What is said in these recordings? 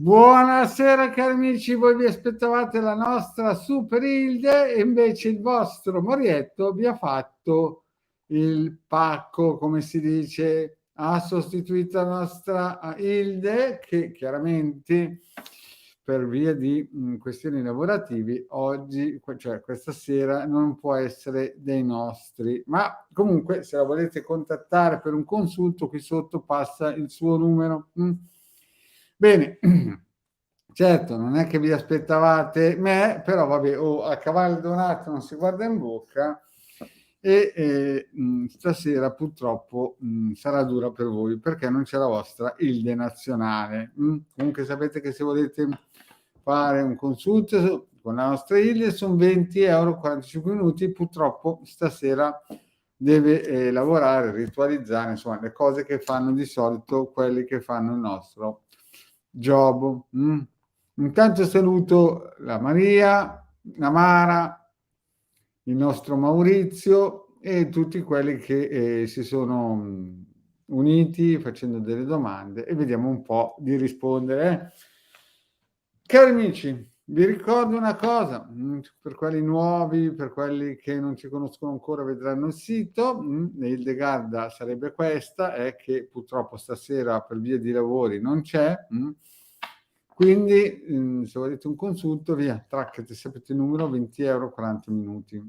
Buonasera cari amici, voi vi aspettavate la nostra Super Hilde e invece il vostro Marietto vi ha fatto il pacco, come si dice, ha sostituito la nostra Hilde che chiaramente per via di questioni lavorative oggi, cioè questa sera, non può essere dei nostri, ma comunque se la volete contattare per un consulto qui sotto passa il suo numero. Bene, certo, non è che vi aspettavate me, però vabbè, a cavallo donato non si guarda in bocca e stasera purtroppo sarà dura per voi perché non c'è la vostra Hilde nazionale. Comunque sapete che se volete fare un consulto con la nostra Hilde sono 20 euro, 45 minuti, purtroppo stasera deve lavorare, ritualizzare, insomma, le cose che fanno di solito quelli che fanno il nostro job. Intanto saluto la Maria, la Mara, il nostro Maurizio e tutti quelli che si sono uniti facendo delle domande e vediamo un po' di rispondere. Cari amici, vi ricordo una cosa, per quelli nuovi, per quelli che non ci conoscono ancora vedranno il sito, Hildegarda sarebbe questa, è che purtroppo stasera per via di lavori non c'è, quindi se volete un consulto via, traccate, sapete il numero, 20 euro, 40 minuti.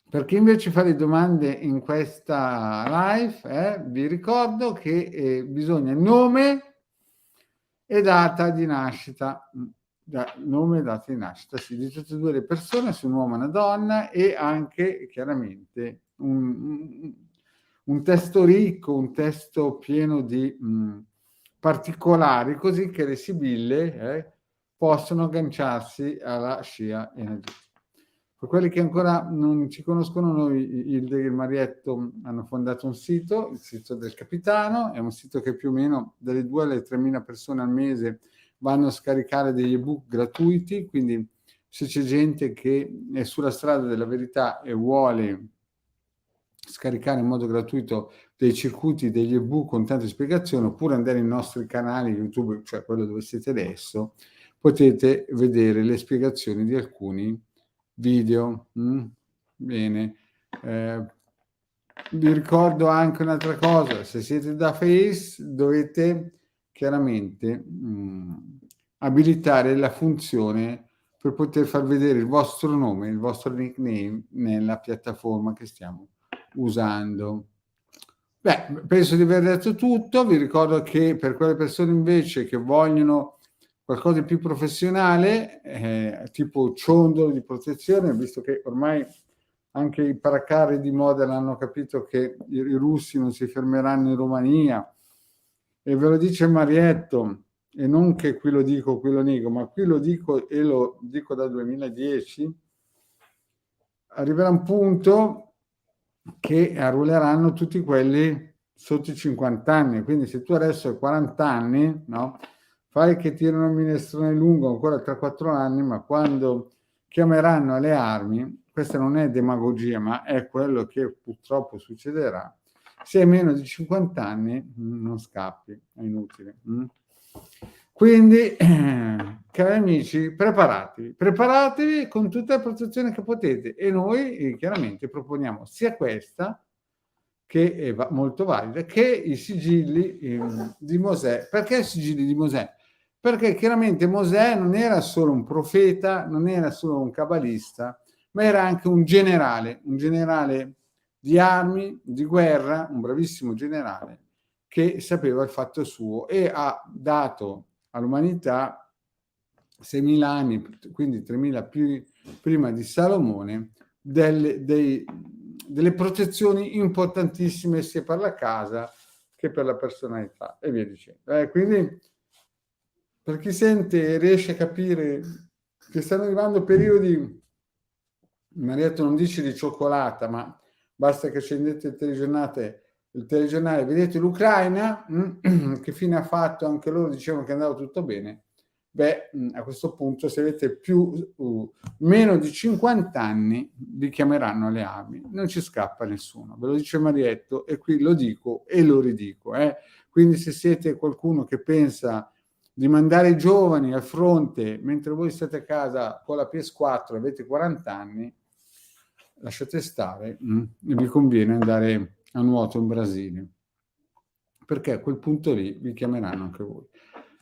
Per chi invece fa le domande in questa live, vi ricordo che bisogna nome e data di nascita. Nome e data di nascita, sì, di tutte e due le persone, se un uomo e una donna, e anche chiaramente un testo ricco, un testo pieno di particolari, così che le sibille possono agganciarsi alla scia energetica. Per quelli che ancora non ci conoscono, noi, Hilde e il Marietto, hanno fondato un sito, il sito del Capitano, è un sito che più o meno dalle 2 alle 3.000 persone al mese vanno a scaricare degli ebook gratuiti, quindi se c'è gente che è sulla strada della verità e vuole scaricare in modo gratuito dei circuiti, degli ebook con tante spiegazioni, oppure andare nei nostri canali YouTube, cioè quello dove siete adesso, potete vedere le spiegazioni di alcuni video. Bene. Vi ricordo anche un'altra cosa, se siete da Face dovete chiaramente abilitare la funzione per poter far vedere il vostro nome, il vostro nickname nella piattaforma che stiamo usando. Beh, penso di aver detto tutto. Vi ricordo che per quelle persone invece che vogliono qualcosa di più professionale, tipo ciondolo di protezione, visto che ormai anche i paracarri di Modena hanno capito che i russi non si fermeranno in Romania, e ve lo dice Marietto, e non che qui lo dico, qui lo nego, ma qui lo dico e lo dico dal 2010, arriverà un punto che arruoleranno tutti quelli sotto i 50 anni, quindi se tu adesso hai 40 anni, no? Fai che tirano il minestrone lungo ancora 3-4 anni, ma quando chiameranno alle armi, questa non è demagogia, ma è quello che purtroppo succederà, se hai meno di 50 anni non scappi, è inutile. Quindi, cari amici, preparatevi con tutta la protezione che potete, e noi chiaramente proponiamo sia questa, che è molto valida, che i sigilli di Mosè. Perché i sigilli di Mosè? Perché chiaramente Mosè non era solo un profeta, non era solo un cabalista, ma era anche un generale di armi, di guerra, un bravissimo generale che sapeva il fatto suo e ha dato all'umanità 6.000 anni, quindi 3.000 più prima di Salomone, delle protezioni importantissime sia per la casa che per la personalità e via dicendo. Quindi per chi sente e riesce a capire che stanno arrivando periodi, Marietto non dice di cioccolata, ma basta che accendete il telegiornale, vedete l'Ucraina, che fine ha fatto, anche loro dicevano che andava tutto bene. Beh, a questo punto se avete meno di 50 anni vi chiameranno alle armi, non ci scappa nessuno, ve lo dice Marietto e qui lo dico e lo ridico. Quindi se siete qualcuno che pensa di mandare i giovani al fronte mentre voi state a casa con la PS4 e avete 40 anni, lasciate stare, e vi conviene andare a nuoto in Brasile, perché a quel punto lì vi chiameranno anche voi.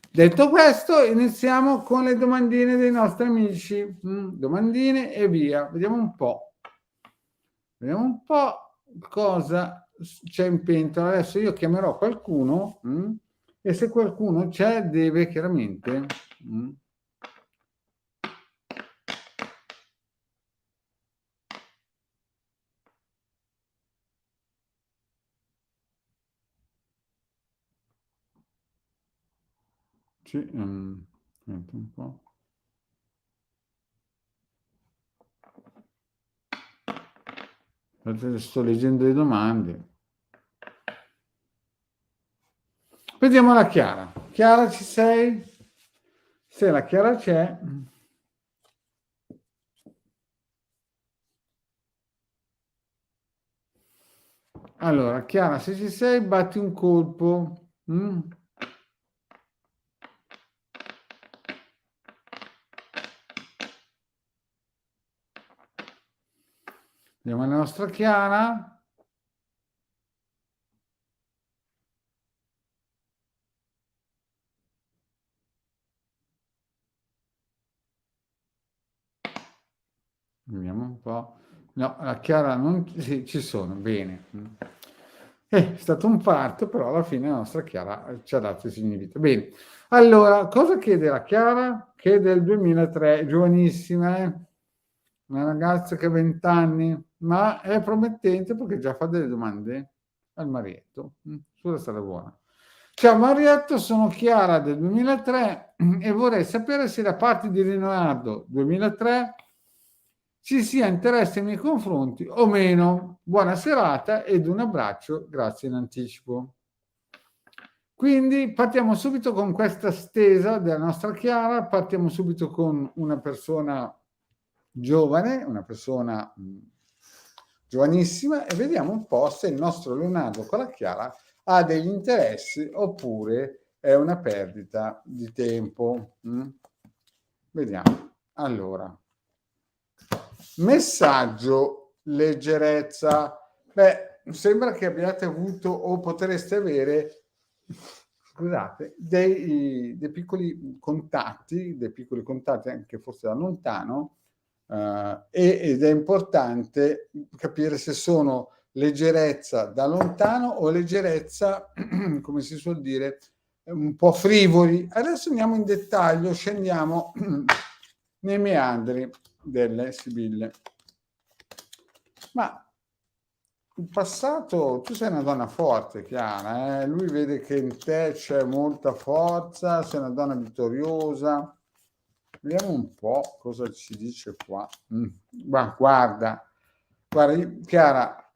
Detto questo, iniziamo con le domandine dei nostri amici. Domandine e via. Vediamo un po'. Vediamo un po' cosa c'è in pentola. Adesso io chiamerò qualcuno e se qualcuno c'è deve chiaramente... Sì, aspetta un po'. Sto leggendo le domande. Vediamo la Chiara. Chiara, ci sei? Se la Chiara c'è. Allora, Chiara, se ci sei, batti un colpo. Vediamo la nostra Chiara. Vediamo un po'. No, la Chiara non... Sì, ci sono, bene. È stato un parto, però alla fine la nostra Chiara ci ha dato il segno di vita. Bene. Allora, cosa chiede la Chiara? Che è del 2003, giovanissima, una ragazza che ha 20 anni, ma è promettente perché già fa delle domande al Marietto. Sulla strada buona. Ciao Marietto, sono Chiara del 2003 e vorrei sapere se da parte di Leonardo 2003 ci sia interesse nei miei confronti o meno. Buona serata ed un abbraccio, grazie in anticipo. Quindi partiamo subito con questa stesa della nostra Chiara, partiamo subito con una persona giovane, una persona giovanissima e vediamo un po' se il nostro Leonardo con la Chiara ha degli interessi oppure è una perdita di tempo. Vediamo. Allora, messaggio leggerezza. Beh, sembra che abbiate avuto o potreste avere, scusate, dei piccoli contatti anche forse da lontano, ed è importante capire se sono leggerezza da lontano o leggerezza, come si suol dire, un po' frivoli. Adesso andiamo in dettaglio, scendiamo nei meandri delle Sibille. Ma in passato tu sei una donna forte, Chiara, lui vede che in te c'è molta forza, sei una donna vittoriosa. Vediamo un po' cosa ci dice qua. Ma guarda, Chiara,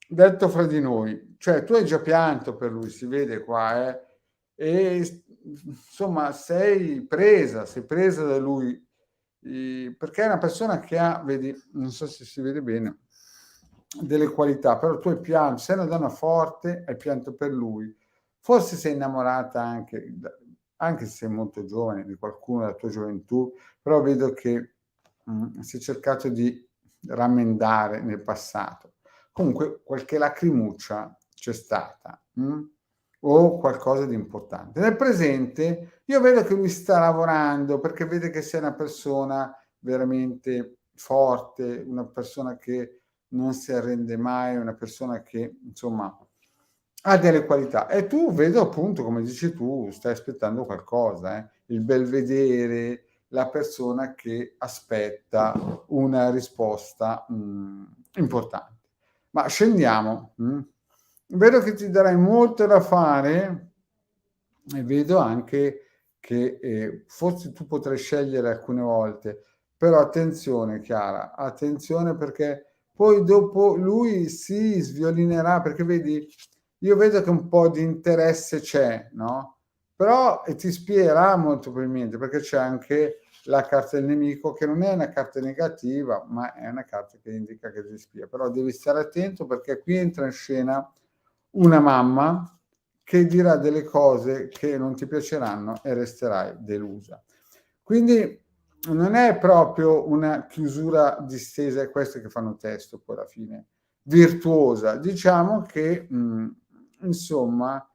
detto fra di noi, cioè tu hai già pianto per lui, si vede qua, e insomma sei presa da lui, perché è una persona che ha, vedi, non so se si vede bene, delle qualità, però tu hai pianto, sei una donna forte, hai pianto per lui, forse sei innamorata anche se sei molto giovane, di qualcuno della tua gioventù, però vedo che si è cercato di rammendare nel passato. Comunque qualche lacrimuccia c'è stata, o qualcosa di importante. Nel presente io vedo che lui sta lavorando perché vede che sei una persona veramente forte, una persona che non si arrende mai, una persona che insomma ha delle qualità. E tu vedo appunto, come dici tu, stai aspettando qualcosa, il belvedere, la persona che aspetta una risposta importante. Ma scendiamo. Vedo che ti darai molto da fare e vedo anche che forse tu potrai scegliere alcune volte, però attenzione Chiara, attenzione perché poi dopo lui si sviolinerà, perché vedi, io vedo che un po' di interesse c'è, no? Però ti spierà molto probabilmente, perché c'è anche la carta del nemico, che non è una carta negativa, ma è una carta che indica che ti spia. Però devi stare attento perché qui entra in scena una mamma che dirà delle cose che non ti piaceranno e resterai delusa. Quindi non è proprio una chiusura distesa, è questo che fanno testo poi alla fine, virtuosa. Diciamo che, insomma,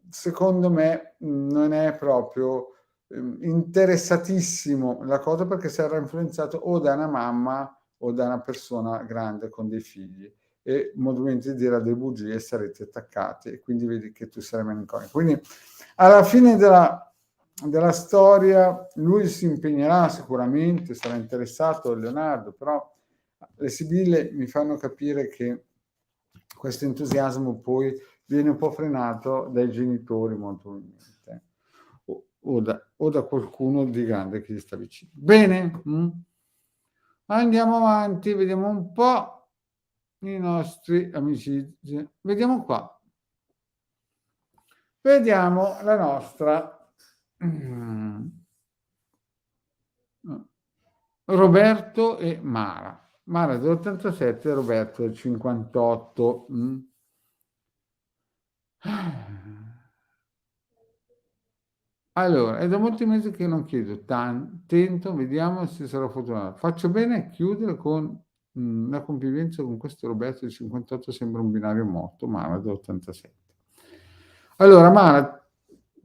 secondo me non è proprio interessatissimo la cosa, perché sarà influenzato o da una mamma o da una persona grande con dei figli, e molto dirà delle bugie e sarete attaccati, e quindi vedi che tu sarai malinconico. Quindi alla fine della storia lui si impegnerà sicuramente, sarà interessato a Leonardo, però le sibille mi fanno capire che questo entusiasmo poi viene un po' frenato dai genitori, molto probabilmente, o da qualcuno di grande che gli sta vicino. Bene? Andiamo avanti, vediamo un po' i nostri amicizie. Vediamo qua. Vediamo la nostra Roberto e Mara. Mara dell'87, Roberto del 58. Allora, è da molti mesi che non chiedo, tento, vediamo se sarò fortunato. Faccio bene a chiudere con la convivenza con questo Roberto del 58, sembra un binario morto, Mara dell'87. Allora, Mara,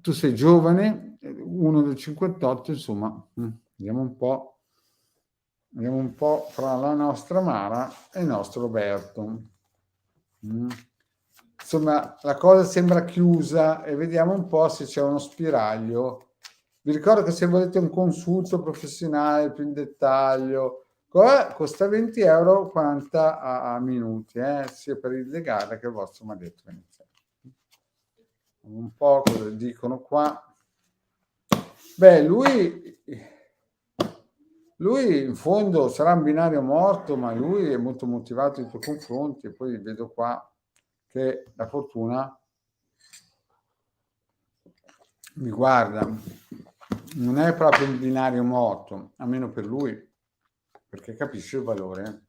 tu sei giovane, uno del 58, insomma, vediamo un po' fra la nostra Mara e il nostro Roberto. Insomma, la cosa sembra chiusa e vediamo un po' se c'è uno spiraglio. Vi ricordo che se volete un consulto professionale più in dettaglio, costa 20 euro 40 a minuti, sia per il legale che il vostro maledetto iniziale. Un po' cosa dicono qua. Beh, lui in fondo sarà un binario morto, ma lui è molto motivato nei tuoi confronti, e poi vedo qua che la fortuna mi guarda. Non è proprio un binario morto, almeno per lui, perché capisce il valore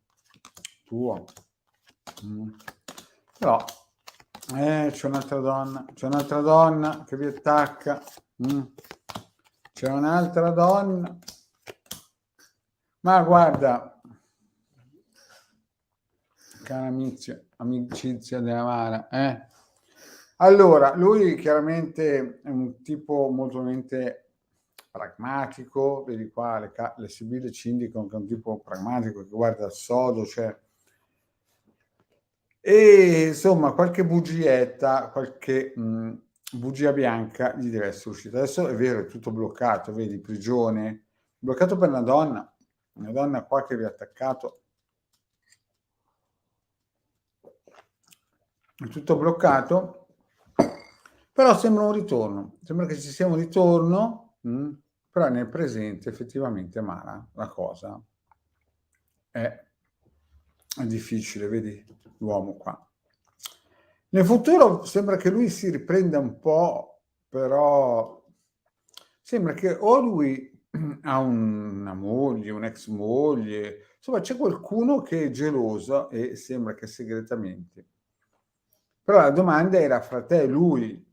tuo. Però c'è un'altra donna che vi attacca. C'è un'altra donna. Ma guarda, cara amicizia della Mara, allora, lui chiaramente è un tipo molto pragmatico, vedi qua le sibille ci indicano che è un tipo pragmatico che guarda al sodo, cioè, e insomma qualche bugietta, qualche bugia bianca gli deve essere uscita. Adesso è vero, è tutto bloccato, vedi, prigione, bloccato per una donna qua che vi ha attaccato, è tutto bloccato, però sembra un ritorno, sembra che ci sia un ritorno, però nel presente effettivamente, Mara, la cosa è difficile, vedi l'uomo qua. Nel futuro sembra che lui si riprenda un po', però sembra che o lui ha una moglie, un'ex moglie, insomma c'è qualcuno che è geloso e sembra che segretamente. Però la domanda era fra te e lui.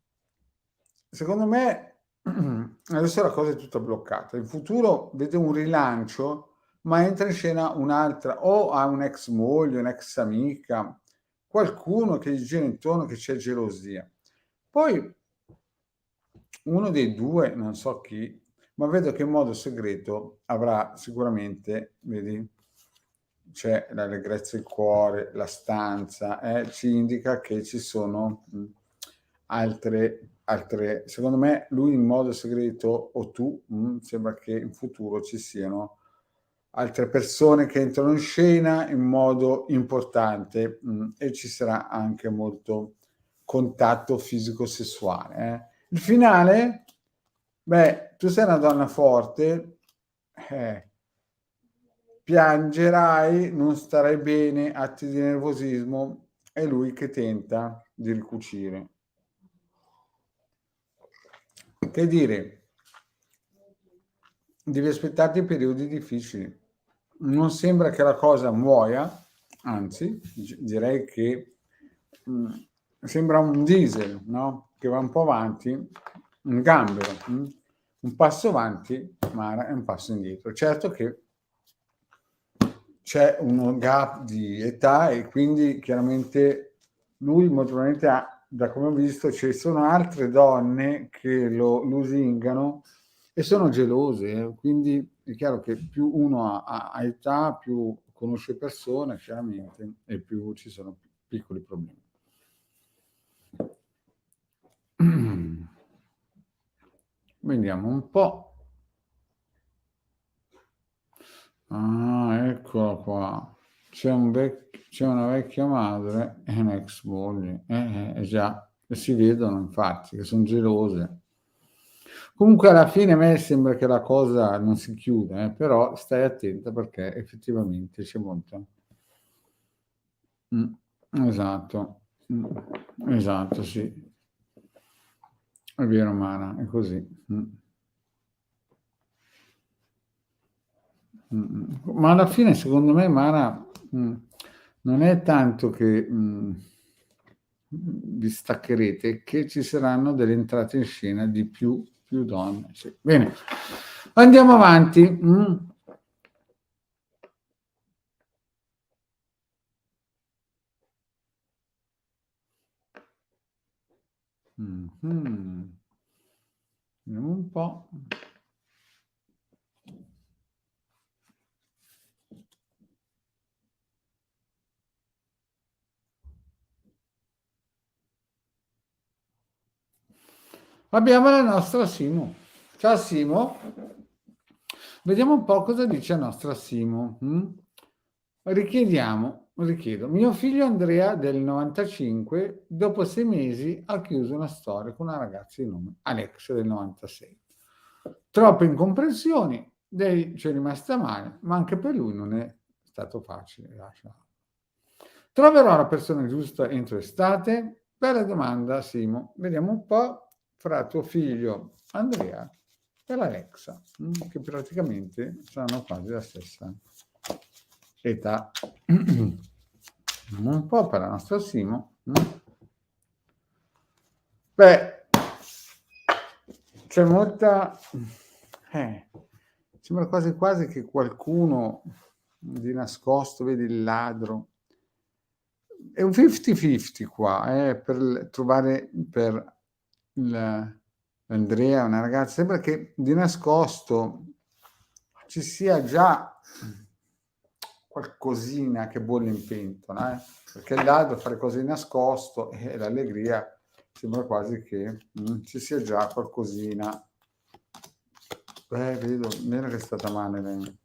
Secondo me adesso la cosa è tutta bloccata. In futuro vede un rilancio, ma entra in scena un'altra, o ha un'ex moglie, un'ex amica, qualcuno che gli gira intorno, che c'è gelosia. Poi uno dei due, non so chi, ma vedo che in modo segreto avrà sicuramente, vedi, c'è l'allegrezza del cuore, la stanza, ci indica che ci sono altre, secondo me lui in modo segreto, o tu, sembra che in futuro ci siano altre persone che entrano in scena in modo importante, e ci sarà anche molto contatto fisico-sessuale. Il finale? Beh, tu sei una donna forte, piangerai, non starai bene, atti di nervosismo, è lui che tenta di ricucire. Che dire? Devi aspettarti periodi difficili. Non sembra che la cosa muoia, anzi, direi che sembra un diesel, no? Che va un po' avanti, un gambero, un passo avanti, Mara, e un passo indietro. Certo che c'è uno gap di età e quindi chiaramente lui molto probabilmente ha, da come ho visto, ci sono altre donne che lo lusingano e sono gelose, quindi è chiaro che più uno ha età, più conosce persone, chiaramente, e più ci sono piccoli problemi. Vediamo un po'. Ah, eccola qua. C'è una vecchia madre e un'ex moglie. Già, e si vedono infatti che sono gelose. Comunque alla fine a me sembra che la cosa non si chiuda, però stai attenta perché effettivamente c'è molta. Esatto, esatto, sì. È vero, Mara, è così. Ma alla fine, secondo me, Mara, non è tanto che vi staccherete, che ci saranno delle entrate in scena di più donne. Sì. Bene, andiamo avanti. Vediamo un po'. Abbiamo la nostra Simo. Ciao Simo. Vediamo un po' cosa dice la nostra Simo. Richiedo. Mio figlio Andrea del 95, dopo 6 mesi, ha chiuso una storia con una ragazza di nome Alex del 96. Troppe incomprensioni, lei ci è rimasta male, ma anche per lui non è stato facile lasciarlo. Troverò la persona giusta entro estate? Bella domanda, Simo. Vediamo un po' fra tuo figlio Andrea e l'Alexa, che praticamente hanno quasi la stessa età. Un po' per la nostra Simo. Beh, c'è molta... sembra quasi quasi che qualcuno di nascosto, vedi il ladro. È un 50-50 qua, per trovare per Andrea, una ragazza. Sembra che di nascosto ci sia già qualcosina che bolle in pentola, perché il ladro fare cose di nascosto e l'allegria sembra quasi che ci sia già qualcosina. Vedo, meno che è stata male lei.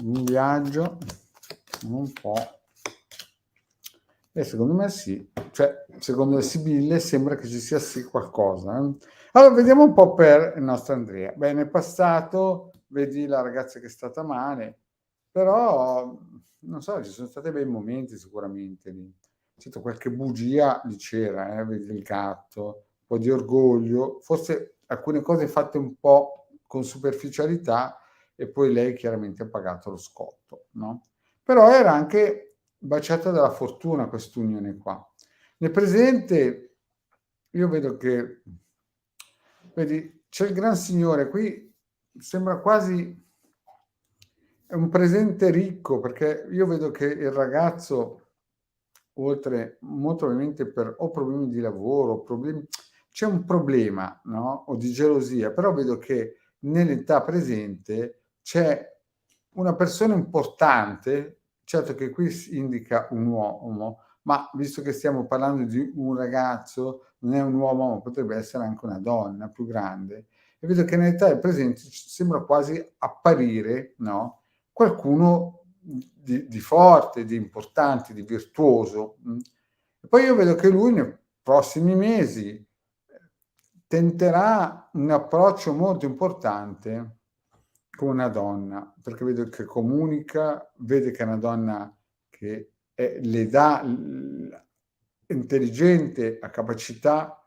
Un viaggio un po'. E secondo me sì, cioè secondo Sibille sembra che ci sia sì qualcosa. Allora vediamo un po' per il nostro Andrea. Beh, nel passato vedi la ragazza che è stata male, però non so, ci sono stati bei momenti sicuramente lì. Certo, qualche bugia lì c'era, vedi il gatto, un po' di orgoglio, forse alcune cose fatte un po' con superficialità e poi lei chiaramente ha pagato lo scotto, no? Però era anche baciata dalla fortuna quest'unione qua. Nel presente io vedo che, vedi, c'è il Gran Signore, qui sembra quasi un presente ricco, perché io vedo che il ragazzo, oltre molto probabilmente per o problemi di lavoro, c'è un problema, no? O di gelosia, però vedo che nell'età presente c'è una persona importante, certo che qui si indica un uomo, ma visto che stiamo parlando di un ragazzo, non è un uomo, ma potrebbe essere anche una donna più grande, e vedo che nell'età del presente sembra quasi apparire, no? Qualcuno di forte, di importante, di virtuoso. E poi io vedo che lui nei prossimi mesi tenterà un approccio molto importante con una donna, perché vedo che comunica, vede che è una donna che le dà intelligente, ha capacità,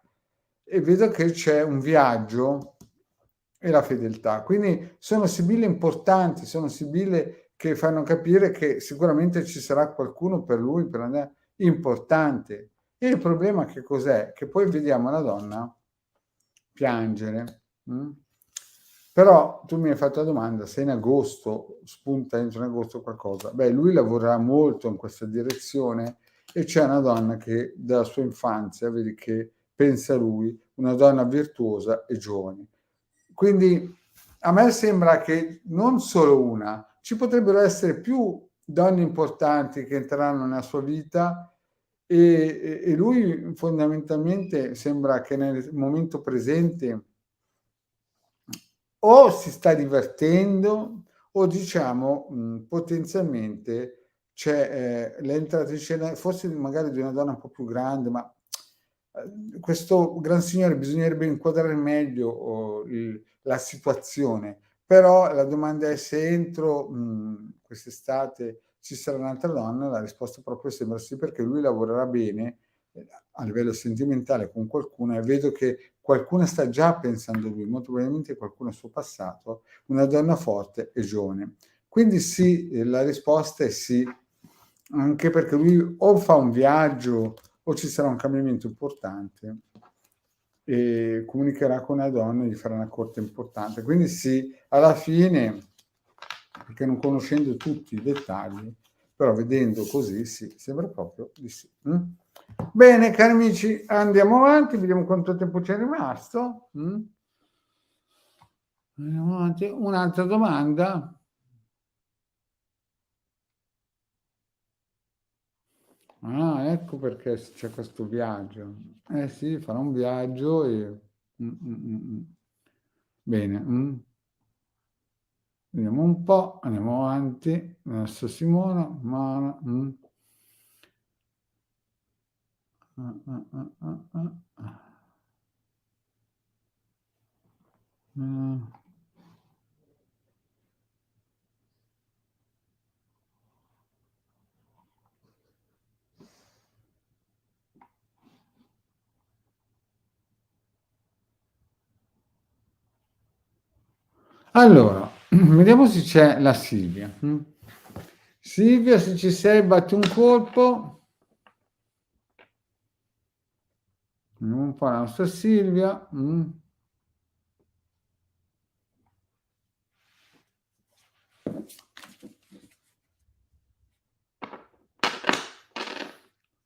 e vedo che c'è un viaggio e la fedeltà. Quindi sono sibille importanti, sono sibille che fanno capire che sicuramente ci sarà qualcuno per lui, per andare importante. E il problema che cos'è? Che poi vediamo la donna piangere. Però tu mi hai fatto la domanda se in agosto spunta entro in agosto qualcosa. Beh, lui lavorerà molto in questa direzione e c'è una donna che dalla sua infanzia, vedi che pensa a lui, una donna virtuosa e giovane. Quindi a me sembra che non solo una, ci potrebbero essere più donne importanti che entreranno nella sua vita e lui fondamentalmente sembra che nel momento presente o si sta divertendo o diciamo potenzialmente c'è l'entrata in scena forse magari di una donna un po' più grande, ma questo gran signore bisognerebbe inquadrare meglio la situazione. Però la domanda è se entro quest'estate ci sarà un'altra donna, la risposta proprio sembra sì, perché lui lavorerà bene a livello sentimentale con qualcuno e vedo che qualcuno sta già pensando a lui, molto probabilmente qualcuno al suo passato, una donna forte e giovane. Quindi sì, la risposta è sì, anche perché lui o fa un viaggio o ci sarà un cambiamento importante e comunicherà con una donna e gli farà una corte importante. Quindi sì, alla fine, perché non conoscendo tutti i dettagli, però vedendo così sì, sembra proprio di sì. Bene, cari amici, andiamo avanti, vediamo quanto tempo c'è rimasto. Andiamo avanti. Un'altra domanda. Ah, ecco perché c'è questo viaggio. Eh sì, farà un viaggio e... Bene. Vediamo un po', andiamo avanti. Adesso Simona, Mara. Allora, vediamo se c'è la Silvia. Silvia, se ci sei, batti un colpo. Vediamo un po' la nostra Silvia.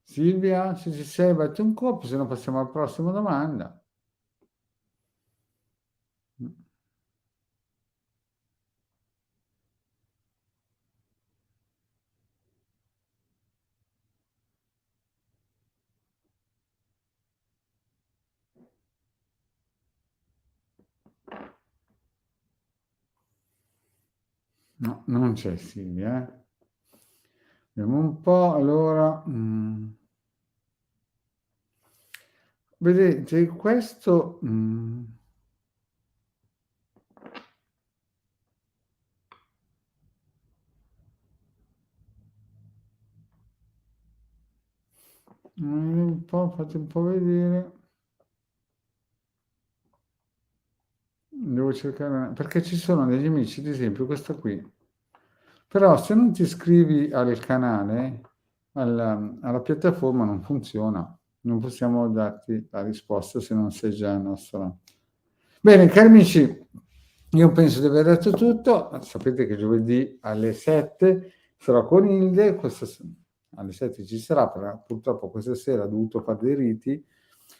Silvia, se ci sei, batti un colpo, se no passiamo alla prossima domanda. No, non c'è Silvia. Vediamo un po', allora... Vedete, questo... un po', fate un po' vedere. Devo cercare... Perché ci sono degli amici, ad esempio questa qui. Però se non ti iscrivi al canale, alla piattaforma non funziona. Non possiamo darti la risposta se non sei già nostra. Bene, cari amici, io penso di aver detto tutto. Sapete che giovedì alle 7 sarò con Ilde, alle 7 ci sarà, però purtroppo questa sera ha dovuto fare dei riti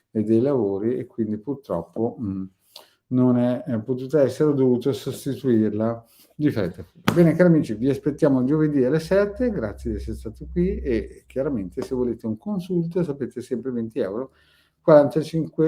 e dei lavori e quindi purtroppo non è potuta essere, ho dovuto sostituirla di fretta. Bene, cari amici, vi aspettiamo giovedì alle 7, grazie di essere stati qui e chiaramente se volete un consulto sapete sempre 20 euro, 45